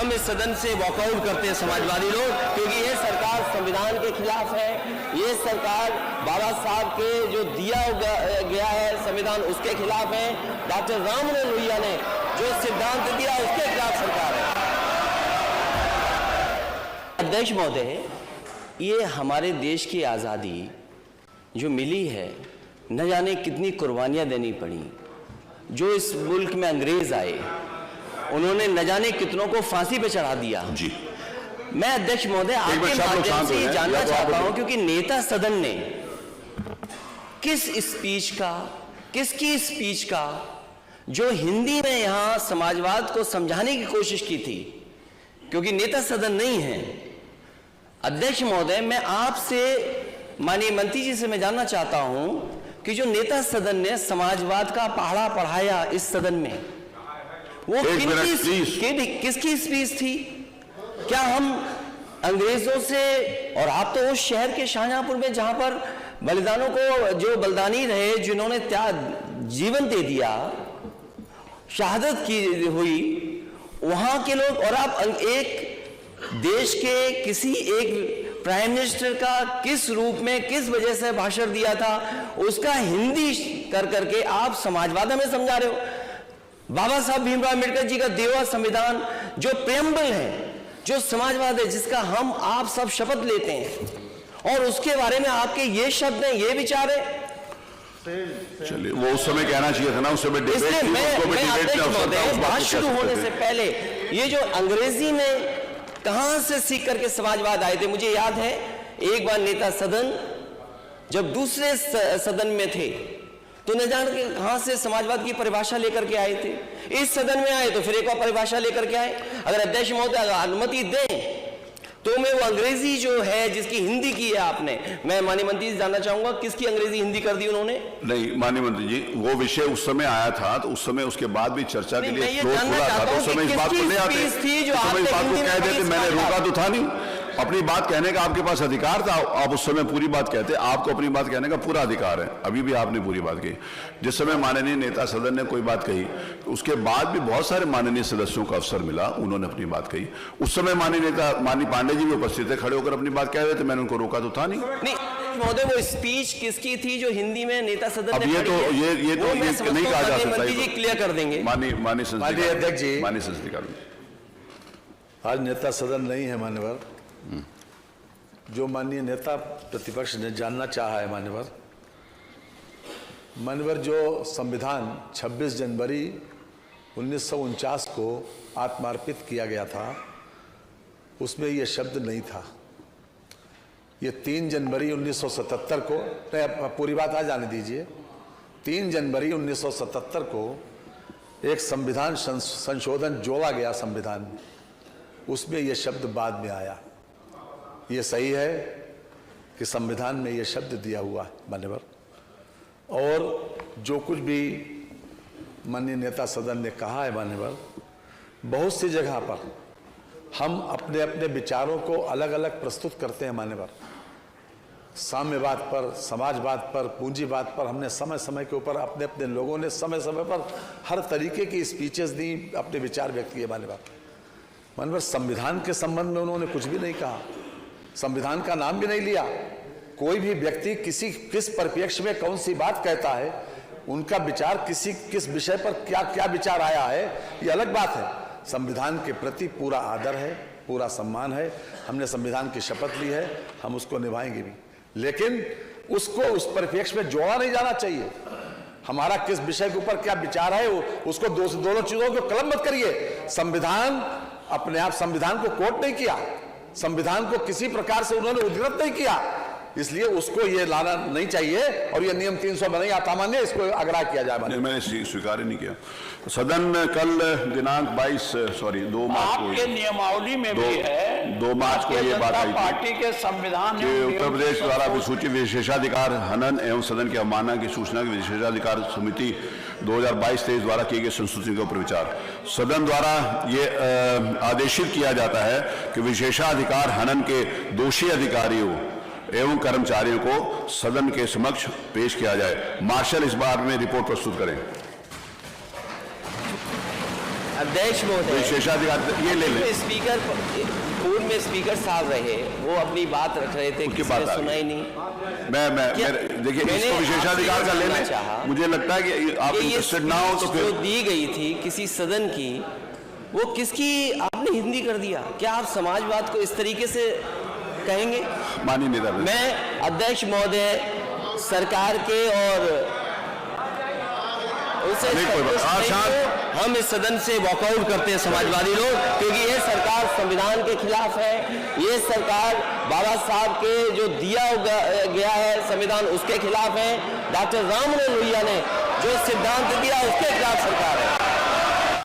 हम इस सदन से वॉकआउट करते हैं समाजवादी लोग, क्योंकि ये सरकार संविधान के खिलाफ है। ये सरकार बाबा साहब के जो दिया गया है संविधान उसके खिलाफ है। डॉक्टर राम मनोहर लोहिया ने जो सिद्धांत दिया उसके खिलाफ सरकार है। अध्यक्ष महोदय, ये हमारे देश की आज़ादी जो मिली है, न जाने कितनी कुर्बानियां देनी पड़ी। जो इस मुल्क में अंग्रेज आए उन्होंने न जाने कितनों को फांसी पे चढ़ा दिया जी। मैं अध्यक्ष महोदय आपके माध्यम से ये जानना चाहता हूं, क्योंकि नेता सदन ने किसकी स्पीच का जो हिंदी में यहां समाजवाद को समझाने की कोशिश की थी, क्योंकि नेता सदन नहीं है। अध्यक्ष महोदय, मैं आपसे माननीय मंत्री जी से मैं जानना चाहता हूं कि जो नेता सदन ने समाजवाद का पहाड़ा पढ़ाया इस सदन में, वो किसकी स्पीच थी? क्या हम अंग्रेजों से, और आप तो उस शहर के शाहजहांपुर में जहां पर बलिदानों को जो बलिदानी रहे, जिन्होंने जीवन दे दिया, शहादत की हुई, वहां के लोग, और आप एक देश के किसी एक प्राइम मिनिस्टर का किस रूप में किस वजह से भाषण दिया था उसका हिंदी कर करके आप समाजवाद हमें समझा रहे हो। बाबा साहब भीमराव अम्बेडकर जी का दिया हुआ संविधान जो प्रेम्बल है, जो समाजवाद है, जिसका हम आप सब शपथ लेते हैं, और उसके बारे में आपके ये शब्द हैं, ये विचार है। चलिए, वो उस समय कहना चाहिए था ना, उस समय बात शुरू होने से पहले ये जो अंग्रेजी में कहां से सीख करके समाजवाद आए थे, मुझे याद है एक बार नेता सदन जब दूसरे सदन में थे तो न जान के कहां से समाजवाद की परिभाषा लेकर के आए थे। इस सदन में आए तो फिर एक और परिभाषा लेकर के आए। अगर अध्यक्ष महोदय अनुमति दें तो मैं वो अंग्रेजी जो है जिसकी हिंदी की है आपने, मैं माननीय मंत्री जी जानना चाहूंगा किसकी अंग्रेजी हिंदी कर दी उन्होंने? नहीं माननीय मंत्री जी, वो विषय उस समय आया था तो उस समय उसके बाद भी चर्चा के लिए फ्लोर खुला था, तो उस समय इस बात को नहीं आते, इस बात को कह देते, मैंने रोका तो था नहीं। अपनी बात कहने का आपके पास अधिकार था, आप उस समय पूरी बात कहते, आपको अपनी बात कहने का पूरा अधिकार है। अभी भी आपने पूरी बात कही। जिस समय माननीय नेता सदन ने कोई बात कही, उसके बाद भी बहुत सारे माननीय सदस्यों को अवसर मिला, उन्होंने अपनी बात कही। उस समय माननीय पांडे जी भी उपस्थित थे, खड़े होकर अपनी बात कह रहे थे, मैंने उनको रोका तो था नहीं। महोदय, वो स्पीच किसकी थी जो हिंदी में नेता सदन ने? ये नहीं कहा जा सकता, मंत्री जी क्लियर कर देंगे। माननीय अध्यक्ष जी, माननीय संस्कृति, आज नेता सदन नहीं है मान्यवर। जो माननीय नेता प्रतिपक्ष ने जानना चाहा है मान्यवर, जो संविधान 26 जनवरी 1949 को आत्मार्पित किया गया था, उसमें यह शब्द नहीं था। ये 3 जनवरी 1977 को, पूरी बात आ जाने दीजिए, 3 जनवरी 1977 को एक संविधान संशोधन जोड़ा गया संविधान में, उसमें यह शब्द बाद में आया। ये सही है कि संविधान में ये शब्द दिया हुआ है मान्यवर, और जो कुछ भी माननीय नेता सदन ने कहा है मान्यवर, बहुत सी जगह पर हम अपने अपने विचारों को अलग अलग प्रस्तुत करते हैं मान्यवर। साम्यवाद पर, समाजवाद पर, पूंजीवाद पर हमने समय समय के ऊपर अपने अपने लोगों ने समय समय पर हर तरीके की स्पीचेस दी, अपने विचार व्यक्त किए मान्यवर। संविधान के संबंध में उन्होंने कुछ भी नहीं कहा, संविधान का नाम भी नहीं लिया। कोई भी व्यक्ति किस परिप्रेक्ष्य में कौन सी बात कहता है, उनका विचार किस विषय पर क्या क्या विचार आया है, ये अलग बात है। संविधान के प्रति पूरा आदर है, पूरा सम्मान है, हमने संविधान की शपथ ली है, हम उसको निभाएंगे भी, लेकिन उसको उस परिप्रेक्ष्य में जोड़ा नहीं जाना चाहिए। हमारा किस विषय के ऊपर क्या विचार है, उसको दोनों चीजों को कलम मत करिए। संविधान अपने आप संविधान को कोट नहीं किया, संविधान को किसी प्रकार से उन्होंने उद्धृत नहीं किया, इसलिए उसको ये लाना नहीं चाहिए, और ये नियम 300 बनाई असामान्य, इसको आग्रह किया जाए। मैंने स्वीकार ही नहीं किया। सदन कल दिनांक 2 मार्च को, आपके नियमावली में भी है, 2 मार्च को ये बात आई पार्टी के संविधान कि उत्तर प्रदेश द्वारा विसूचित विशेषाधिकार हनन एवं सदन की अवमानना की सूचना की विशेषाधिकार समिति 2022-23 द्वारा किए गए संशोधन के ऊपर विचार। सदन द्वारा ये आदेशित किया जाता है कि विशेषाधिकार हनन के दोषी अधिकारियों एवं कर्मचारियों को सदन के समक्ष पेश किया जाए। मार्शल इस बार में रिपोर्ट प्रस्तुत करें। अध्यक्ष महोदय, विशेषाधिकार ये ले लें। स्पीकर पूर्व में स्पीकर साहब रहे, वो अपनी बात रख रहे थे, उनकी किसी बात ने आ सुना गई। ही नहीं। देखिए मैंने इसको विशेषाधिकार का ले आपसे ये लें। चाहा मुझे लगता है कि आप कि ये इंटरेस्टेड ना हो तो स्पीच जो फिर दी गई थी किसी सदन की, वो किसकी आपने हिंदी कर दिया। क्या आप समाजवाद को इस तरीके से कहेंगे? माननीय नेता, मैं अध्यक्ष महोदय सरकार के और उसे नहीं, कोई बात- संतुष्ट नहीं शांत। हो, हम इस सदन से वॉकआउट करते हैं समाजवादी लोग, क्योंकि ये सरकार संविधान के खिलाफ है। ये सरकार बाबा साहब के जो दिया गया है संविधान उसके खिलाफ है। डॉक्टर राममनोहर लोहिया ने जो सिद्धांत दिया उसके खिलाफ सरकार है।